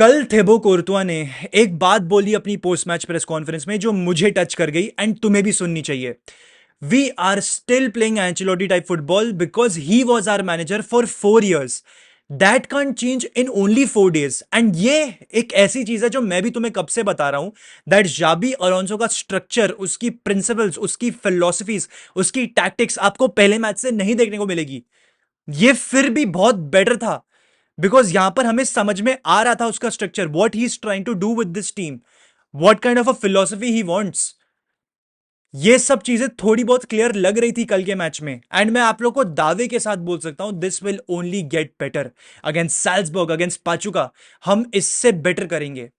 कल थेबो कोर्तुआ ने एक बात बोली अपनी पोस्ट मैच प्रेस कॉन्फ्रेंस में जो मुझे टच कर गई एंड तुम्हें भी सुननी चाहिए। We are still playing Ancelotti type football because he was our manager for 4 years। That can't change in only 4 days। And ये एक ऐसी चीज है जो मैं भी तुम्हें कब से बता रहा हूं दैट जाबी अलोंसो का स्ट्रक्चर, उसकी प्रिंसिपल्स, उसकी फिलोसफीज, उसकी टैक्टिक्स आपको पहले मैच से नहीं देखने को मिलेगी। ये फिर भी बहुत बेटर था बिकॉज यहां पर हमें समझ में आ रहा था उसका structure, what he is trying to do with this team, what kind of a philosophy he wants. ये सब चीजें थोड़ी बहुत क्लियर लग रही थी कल के मैच में एंड मैं आप लोग को दावे के साथ बोल सकता हूं this will only get better against Salzburg, against Pachuca. हम इससे बेटर करेंगे।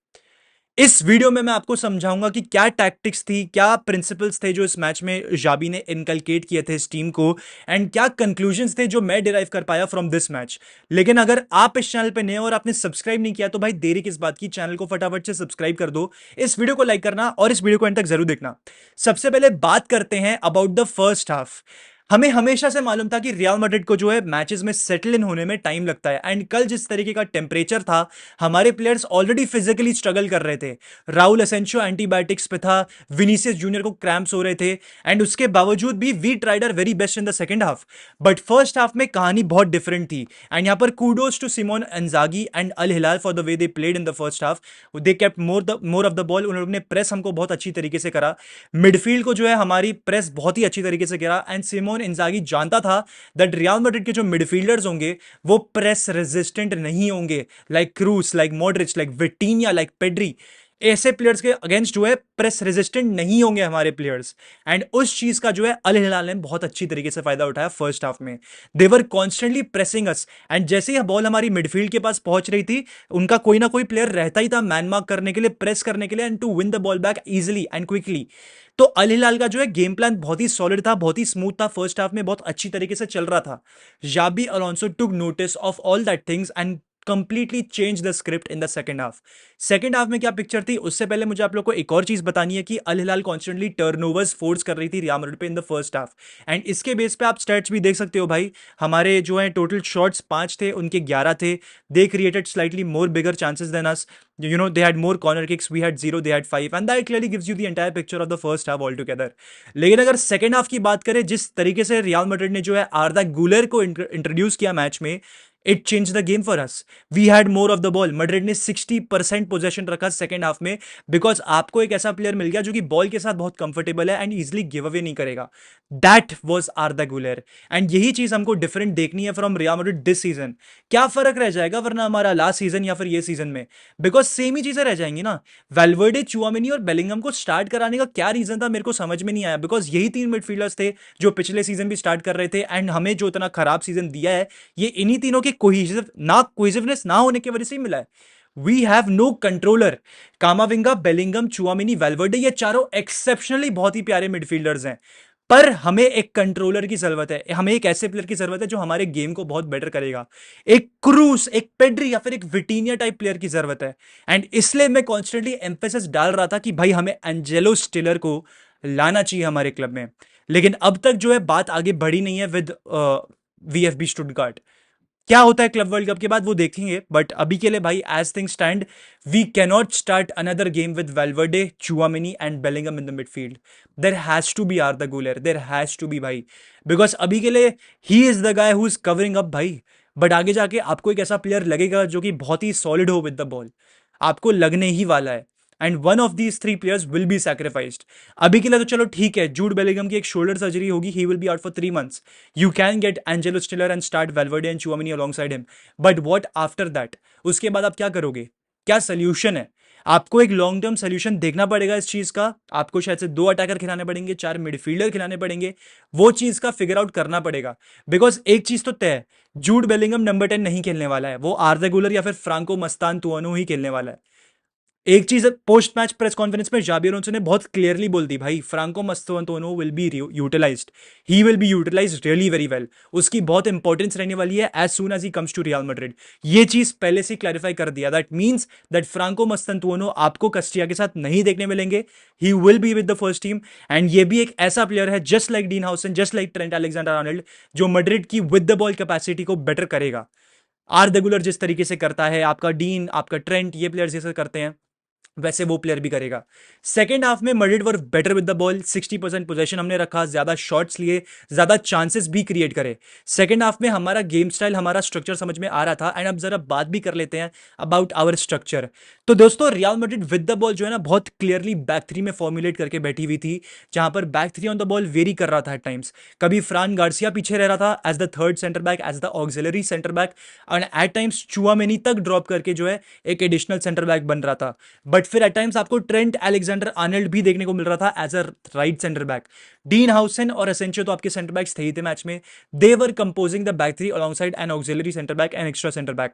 इस वीडियो में मैं आपको समझाऊंगा कि क्या टैक्टिक्स थी, क्या प्रिंसिपल्स थे जो इस मैच में जाबी ने इनकलकेट किए थे इस टीम को, एंड क्या कंक्लूजन्स थे जो मैं डिराइव कर पाया फ्रॉम दिस मैच। लेकिन अगर आप इस चैनल पे नए और आपने सब्सक्राइब नहीं किया तो भाई देरी किस बात की, चैनल को फटाफट से सब्सक्राइब कर दो, इस वीडियो को लाइक करना और इस वीडियो को एंड तक जरूर देखना। सबसे पहले बात करते हैं अबाउट द फर्स्ट हाफ। हमें हमेशा से मालूम था कि रियल मैड्रिड को जो है मैचेस में सेटल इन होने में टाइम लगता है एंड कल जिस तरीके का टेम्परेचर था, हमारे प्लेयर्स ऑलरेडी फिजिकली स्ट्रगल कर रहे थे। राउल एसेंशियो एंटीबायोटिक्स पे था, विनीसियस जूनियर को क्रैम्प्स हो रहे थे एंड उसके बावजूद भी we tried our very best in the second half. But first half में कहानी बहुत डिफरेंट थी एंड यहाँ पर kudos to Simone Inzaghi and Al Hilal for the way they played in the first half. They kept more of the ball, उन्होंने press हमको बहुत अच्छी तरीके से करा। मिडफील्ड को जो है हमारी प्रेस बहुत ही अच्छी तरीके से करा एंड सिमोन इंजागी जानता था दैट रियल मैड्रिड के जो मिडफील्डर्स होंगे वो प्रेस रेजिस्टेंट नहीं होंगे, लाइक क्रूस, like Modric, like विटीनिया, like Pedri. ऐसे प्लेयर्स के अगेंस्ट जो है प्रेस रेजिस्टेंट नहीं होंगे हमारे प्लेयर्स। एंड उस चीज का जो है अल हिलाल ने बहुत अच्छी तरीके से फायदा उठाया फर्स्ट हाफ में। They were constantly pressing us and जैसे ही बॉल हमारी मिडफील्ड के पास पहुंच रही थी, उनका कोई ना कोई प्लेयर रहता ही था मैन मार्क करने के लिए, प्रेस करने के लिए and to win the ball back easily and quickly. तो अल हिलाल का जो है गेम प्लान बहुत ही सॉलिड था, बहुत ही स्मूथ था, फर्स्ट हाफ में बहुत अच्छी तरीके से चल रहा था। Xabi Alonso took notice of all that things and completely change the script in the second half. Second half में क्या पिक्चर थी, उससे पहले मुझे आप लोग को एक और चीज बतानी है कि अल हिलाल कॉन्स्टेंटली टर्नओवर्स फोर्स कर रही थी रियल मैड्रिड पे इन द फर्स्ट हाफ। एंड इसके बेस पे आप स्टैट्स भी देख सकते हो भाई, हमारे जो है टोटल शॉट्स 5 थे, उनके 11 थे। They created slightly more bigger chances than us, you know, they had more corner kicks, we had 0, they had 5, and that clearly gives you the entire picture of the first half altogether। लेकिन अगर second half की बात करें, जिस तरीके से real Madrid ने जो है आर्दा गुलर को इंट्रोड्यूस किया मैच में, it change the game for us. We had more of the ball, Madrid ने 60% पोजेशन रखा सेकंड हाफ में बिकॉज आपको एक ऐसा प्लेयर मिल गया जो कि बॉल के साथ बहुत कंफर्टेबल है एंड इजिली गिव अवे नहीं करेगा। दैट वाज आर्दा गुलर एंड यही चीज हमको डिफरेंट देखनी है from real Madrid this season. क्या फर्क रह जाएगा वरना हमारा लास्ट सीजन या फिर ये सीजन में, बिकॉज सेम ही चीजें रह जाएंगी ना। वेल्वर्डे, चुआमेनी और बेलिंगम को स्टार्ट कराने का क्या रीजन था मेरे को समझ में नहीं आया, बिकॉज यही 3 मिडफील्डर्स थे जो पिछले सीजन भी स्टार्ट कर रहे थे एंड हमें जो इतना खराब सीजन दिया है ये इन्हीं तीनों के कोहिसिवनेस ना होने की वजह से ही मिला है। We have no controller. Camavinga, Bellingham, Tchouameni, Valverde, ये चारों एक्सेप्शनली बहुत ही प्यारे मिडफील्डर्स हैं, पर हमें एक कंट्रोलर की जरूरत है, हमें एक ऐसे प्लेयर की जरूरत है जो हमारे गेम को बहुत बेटर करेगा। एक क्रूस, एक पेड्री या फिर एक विटीनिया टाइप प्लेयर की जरूरत है। एंड इसलिए मैं कॉन्स्टेंटली एम्फेसिस डाल रहा था कि भाई हमें एंजेलो स्टिलर को लाना चाहिए हमारे क्लब में। लेकिन अब तक जो है बात आगे बढ़ी नहीं है विद वीएफबी स्टुटगार्ट। क्या होता है क्लब वर्ल्ड कप के बाद वो देखेंगे, बट अभी के लिए भाई as thing stand we cannot start another game with Valverde, Tchouameni and Bellingham in the midfield. There has to be Arda Guler, there has to be भाई, बिकॉज अभी के लिए he is the guy who is covering up भाई। But आगे जाके आपको एक ऐसा प्लेयर लगेगा जो कि बहुत ही सॉलिड हो विद द बॉल, आपको लगने ही वाला है and one of these 3 players will be sacrificed. अभी के लिए तो चलो ठीक है, जूड बेलिंगम की एक शोल्डर सर्जरी होगी, he will be out for 3 months। You can get Angelo Stiller and start Valverde and Tchouameni alongside him, but what after that? उसके बाद आप क्या करोगे? क्या सोल्यूशन है? आपको एक लॉन्ग टर्म सोल्यूशन देखना पड़ेगा इस चीज का। आपको शायद से 2 अटैकर खिलाने पड़ेंगे, 4 मिडफील्डर खिलाने पड़ेंगे, वो चीज का फिगर आउट करना पड़ेगा। बिकॉज एक चीज तो तय है, जूड बेलिंगम नंबर 10 नहीं खेलने वाला है, वो आर्दा गुलर या फिर फ्रांको मस्तान तुआनो ही खेलने वाला है। एक चीज पोस्ट मैच प्रेस कॉन्फ्रेंस में जाबी अलोंसो ने बहुत क्लियरली बोल दी, भाई Franco Mastantuono will be utilized, he will be utilized really very well, उसकी बहुत इंपॉर्टेंस रहने वाली है as soon as he comes to Real Madrid. ये चीज पहले से क्लैरिफाई कर दिया, that means that Franco Mastantuono आपको कस्टिया के साथ नहीं देखने मिलेंगे, ही विल बी विद द फर्स्ट टीम। एंड ये भी एक ऐसा प्लेयर है just like Dean Huijsen, just like Trent Alexander Arnold, जो मैड्रिड की विद द बॉल कैपेसिटी को बेटर करेगा। आर रेगुलर जिस तरीके से करता है, आपका डीन, आपका ट्रेंट, ये प्लेयर्स जैसे करते हैं, वैसे वो प्लेयर भी करेगा। सेकेंड हाफ में Madrid were better with the ball, 60% possession हमने रखा, ज्यादा शॉट्स लिए, ज्यादा चांसेस भी क्रिएट करे। सेकेंड हाफ में हमारा गेम स्टाइल, हमारा स्ट्रक्चर समझ में आ रहा था। एंड अब जरा बात भी कर लेते हैं अबाउट आवर स्ट्रक्चर। तो दोस्तों Real Madrid with the ball जो है ना, बहुत क्लियरली बैक थ्री में फॉर्मुलेट करके बैठी हुई थी, जहां पर back three on the ball very कर रहा था एट टाइम्स। कभी फ्रान गार्सिया पीछे रह रहा था as the third centre back, as the auxiliary centre back, and at times Chouameni तक ड्रॉप करके जो है एक एडिशनल सेंटर बैक बन रहा था। बट फिर एट टाइम्स आपको ट्रेंट अलेक्जेंडर आर्नल्ड भी देखने को मिल रहा था as a right centre back. Dean Huijsen और एसेंशियो तो आपके सेंटर बैक्स थे ही थे मैच में। They were composing the back three alongside an auxiliary centre back and extra centre back.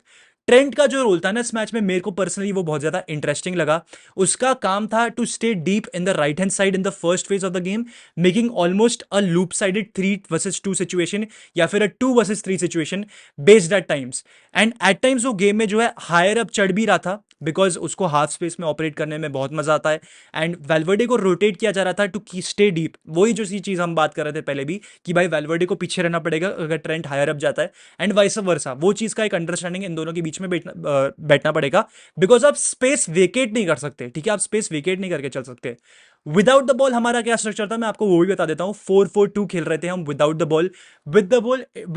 Trent का जो रोल था ना इस मैच में, मेरे को पर्सनली वो बहुत ज्यादा इंटरेस्टिंग लगा। उसका काम था to stay deep in the right hand side in the first phase of the game, making almost a lopsided 3 vs 2 situation, या फिर a 2 vs 3 situation based at times. And at times वो game में जो है higher up चढ़ भी रहा था, बिकॉज उसको हाफ स्पेस में ऑपरेट करने में बहुत मजा आता है। एंड वेलवर्डे को रोटेट किया जा रहा था टू की स्टे डीप, वही जो सी चीज हम बात कर रहे थे पहले भी, कि भाई वेलवर्डे को पीछे रहना पड़ेगा अगर ट्रेंट हायर अप जाता है, एंड वाइस वर्सा। वो चीज का एक अंडरस्टैंडिंग इन दोनों के बीच में बैठना पड़ेगा, बिकॉज आप स्पेस वेकेट नहीं कर सकते, ठीक है, आप स्पेस वेकेट नहीं करके चल सकते। विदाउट द बॉल हमारा क्या स्ट्रक्चर था, मैं आपको वो भी बता देता हूं। 4-4-2 खेल रहे थे हम without the ball. With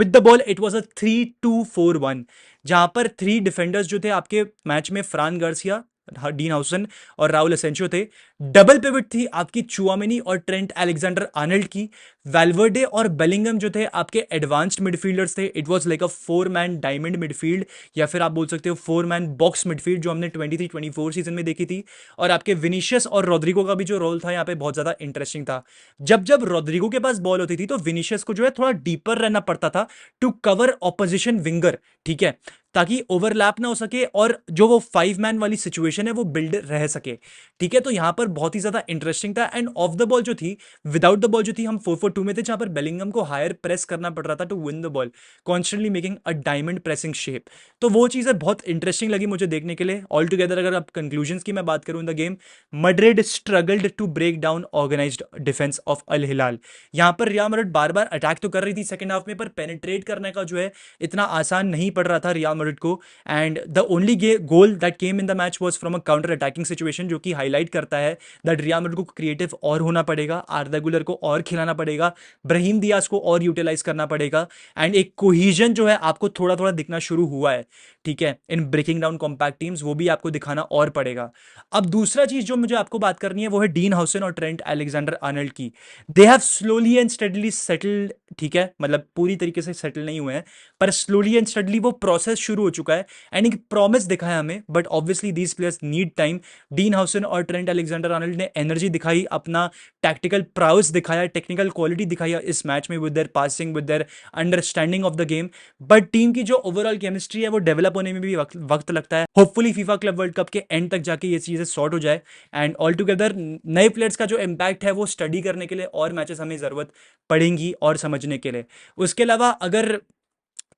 the ball it was a 3-2-4-1, जहां पर 3 डिफेंडर्स जो थे आपके मैच में, फ्रान गार्सिया, डीन हाउसन और राउल एसेंशियो थे। डबल पिवट थी आपकी चुआमेनी और ट्रेंट अलेक्जेंडर आर्नल्ड की। वेलवर्डे और बेलिंगम जो थे आपके एडवांस्ड मिडफील्डर्स थे। It was like a 4 man diamond midfield, या फिर आप बोल सकते हो 4 मैन बॉक्स मिडफील्ड, जो हमने 23-24 सीजन में देखी थी। और आपके विनीशियस और रोड्रिगो का भी जो रोल था यहाँ पे बहुत ज्यादा इंटरेस्टिंग था। जब जब रोड्रिगो के पास बॉल होती थी तो विनीशियस को जो है थोड़ा डीपर रहना पड़ता था टू कवर ऑपोजिशन विंगर, ठीक है, ताकि ओवरलैप ना हो सके और जो वो 5 मैन वाली सिचुएशन है वो बिल्ड रह सके, ठीक है। तो यहां पर बहुत ही ज्यादा इंटरेस्टिंग था। एंड ऑफ द बॉल जो थी, विदाउट द बॉल जो थी, हम 4-4-2 में थे, जहां पर बेलिंगम को हायर प्रेस करना पड़ रहा था to win the ball, constantly making a diamond pressing shape. तो वो चीजें बहुत इंटरेस्टिंग लगी मुझे देखने के लिए। ऑल टुगेदर अगर आप कंक्लूजन्स की मैं बात करूं in the game, Madrid struggled to break down organised defence of Al Hilal. यहां पर रियल मैड्रिड बार बार अटैक तो कर रही थी सेकंड हाफ में, पर पेनिट्रेट करने का जो है इतना आसान नहीं पड़ रहा था रियल मैड्रिड को। And the only goal that came in the match was from a counter attacking situation, जो कि हाईलाइट करता है दैट रियल मैड्रिड को क्रिएटिव और होना पड़ेगा, आर्दा गुलर को और खिलाना पड़ेगा, ब्राहीम दियाज को और यूटिलाइज करना पड़ेगा। एंड एक कोहिजन जो है आपको थोड़ा थोड़ा दिखना शुरू हुआ है, ठीक है, in breaking down compact teams, वो भी आपको दिखाना और पड़ेगा। अब दूसरा चीज जो मुझे आपको बात करनी है वो है डीन हाउसन और ट्रेंट अलेक्जेंडर आर्नल्ड की। They have slowly and steadily settled, ठीक है, मतलब पूरी तरीके से सेटल नहीं हुए हैं, पर स्लोली एंड स्टेडली वो प्रोसेस शुरू हो चुका है। एंड एक प्रॉमिस दिखा है हमें, but obviously these players need time. Dean Huijsen और ट्रेंट अलेक्जेंडर आर्नल्ड ने एनर्जी दिखाई, अपना टैक्टिकल प्राउस दिखाया, टेक्निकल क्वालिटी दिखाई इस मैच में, with their passing, with their understanding of the game. But team की जो ओवरऑल केमिस्ट्री है वो डेवलप होने में भी वक्त लगता है। Hopefully FIFA club world cup के एंड तक जाके ये चीजें सॉर्ट हो जाए। एंड ऑल टुगेदर नए प्लेयर्स का जो इम्पैक्ट है वो स्टडी करने के लिए और मैचेस हमें जरूरत पड़ेंगी और समझने के लिए। उसके अलावा अगर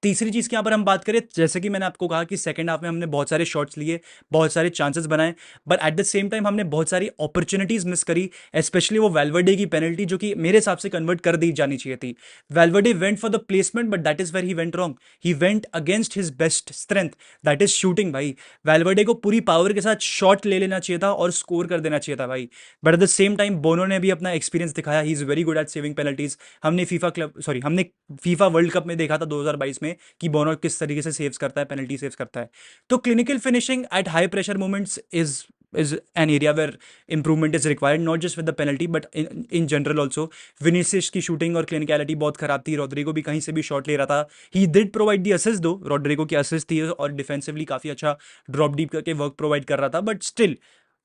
तीसरी चीज की यहां पर हम बात करें, जैसे कि मैंने आपको कहा कि सेकंड हाफ में हमने बहुत सारे शॉट्स लिए, बहुत सारे चांसेस बनाए, but at the same time हमने बहुत सारी अपॉर्चुनिटीज मिस करी। स्पेशली वो वेलवर्डे की पेनल्टी, जो कि मेरे हिसाब से कन्वर्ट कर दी जानी चाहिए थी। Valverde went for the placement, but that is where he went wrong. He went against his best strength, that is shooting. भाई वेलवर्डे को पूरी पावर के साथ शॉट ले लेना चाहिए था और स्कोर कर देना चाहिए था भाई। But at the same time Bono ने भी अपना एक्सपीरियंस दिखाया, he is very good at saving penalties. हमने फीफा वर्ल्ड कप में देखा था 2022 में कि बोनो किस तरीके से सेव्स करता है, पेनल्टी सेव्स करता है। तो clinical finishing at high pressure moments is an area where improvement is required, not just with the penalty but in general also. Vinicius की शूटिंग और क्लिनिकलिटी बहुत खराब थी। रोड्रिगो भी कहीं से भी शॉट ले रहा था। He did provide the assist, दो रोड्रिगो की असिस्ट थी और डिफेंसिवली काफी अच्छा ड्रॉप डीप करके वर्क प्रोवाइड कर रहा था, but still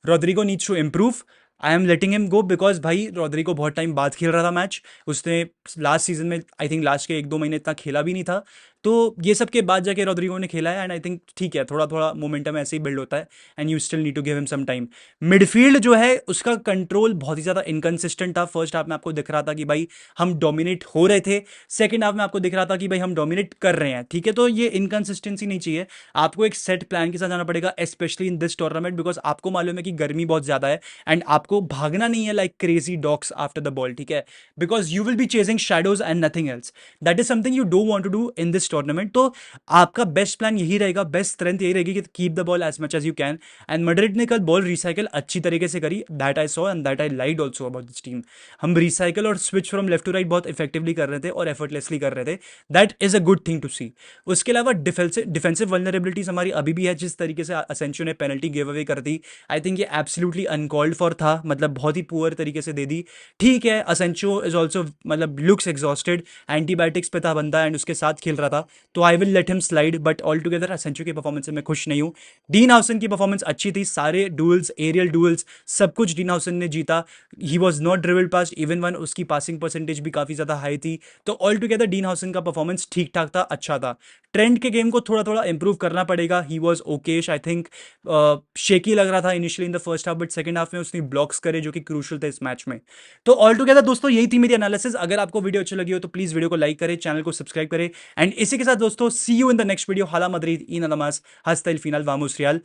Rodrigo needs to improve. I am letting him go because भाई रोड्रिगो बहुत टाइम बाद खेल रहा था मैच। उसने लास्ट सीजन में आई थिंक लास्ट के 1-2 महीने इतना खेला भी नहीं था। तो ये सब के बाद जाके रोड्रिगो ने खेला है, एंड आई थिंक ठीक है, थोड़ा थोड़ा मोमेंटम ऐसे ही बिल्ड होता है, and you still need to give him some time. Midfield जो है उसका कंट्रोल बहुत ही ज्यादा इनकंसिस्टेंट था। फर्स्ट हाफ में आपको दिख रहा था कि भाई हम डोमिनेट हो रहे थे, सेकंड हाफ में आपको दिख रहा था कि भाई हम डोमिनेट कर रहे हैं, ठीक है। तो ये इनकंसिस्टेंसी नहीं चाहिए, आपको एक सेट प्लान के साथ जाना पड़ेगा, specially in this tournament, because आपको मालूम है कि गर्मी बहुत ज्यादा है एंड आपको भागना नहीं है like crazy dogs after the ball, ठीक है, because you will be chasing shadows and nothing else. That is something you don't want to do in this this tournament. तो आपका बेस्ट प्लान यही रहेगा, बेस्ट स्ट्रेंथ यही रहेगी कि keep the ball as much as you can. And Madrid ने कल ball recycle अच्छी तरीके से करी, that I saw and that I liked also about this team. हम रिसाइकल और switch from left to right बहुत इफेक्टिवली कर रहे थे और एफर्टलेसली कर रहे थे, that is a good thing to see. उसके अलावा डिफेंसिव वल्नरेबिलिटीज हमारी अभी भी है, जिस तरीके से असेंसियो ने पेनल्टी गिव अवे कर दी, आई थिंक ये एब्सोल्युटली अनकॉल्ड फॉर था, मतलब बहुत ही पुअर तरीके से दे दी। ठीक है, असेंसियो इज ऑल्सो मतलब लुक्स एग्जॉस्टेड, एंटीबायोटिक्स पे था बंदा एंड उसके साथ खेल रहा था, तो I will let him slide, but all together Asensio की परफॉर्मेंस से मैं खुश नहीं हूँ। डीन हाउसन की परफॉर्मेंस अच्छी थी, सारे डुअल्स, एरियल डुअल्स, सब कुछ डीन हाउसन ने जीता। He was not dribble past even one, उसकी पासिंग परसेंटेज भी काफी ज्यादा हाई थी। तो ऑल टुगेदर डीन हाउसन का परफॉर्मेंस ठीक ठाक था, अच्छा था। ट्रेंड के गेम को थोड़ा थोड़ा इंप्रूव करना पड़ेगा, he was Okesh, I think shaky लग रहा था initially in the first half, but second half में उसने ब्लॉक्स करे जो कि क्रूशल थे इस मैच में। तो ऑल टुगेदर दोस्तों यही थी मेरी एनालिसिस। अगर आपको वीडियो अच्छी लगी हो तो प्लीज वीडियो को लाइक करें, चैनल को सब्सक्राइब करें, एंड इसी के साथ दोस्तों see you in the next video. Hala Madrid ई नलमास हस्ता इल फिनल वामोस रियाल।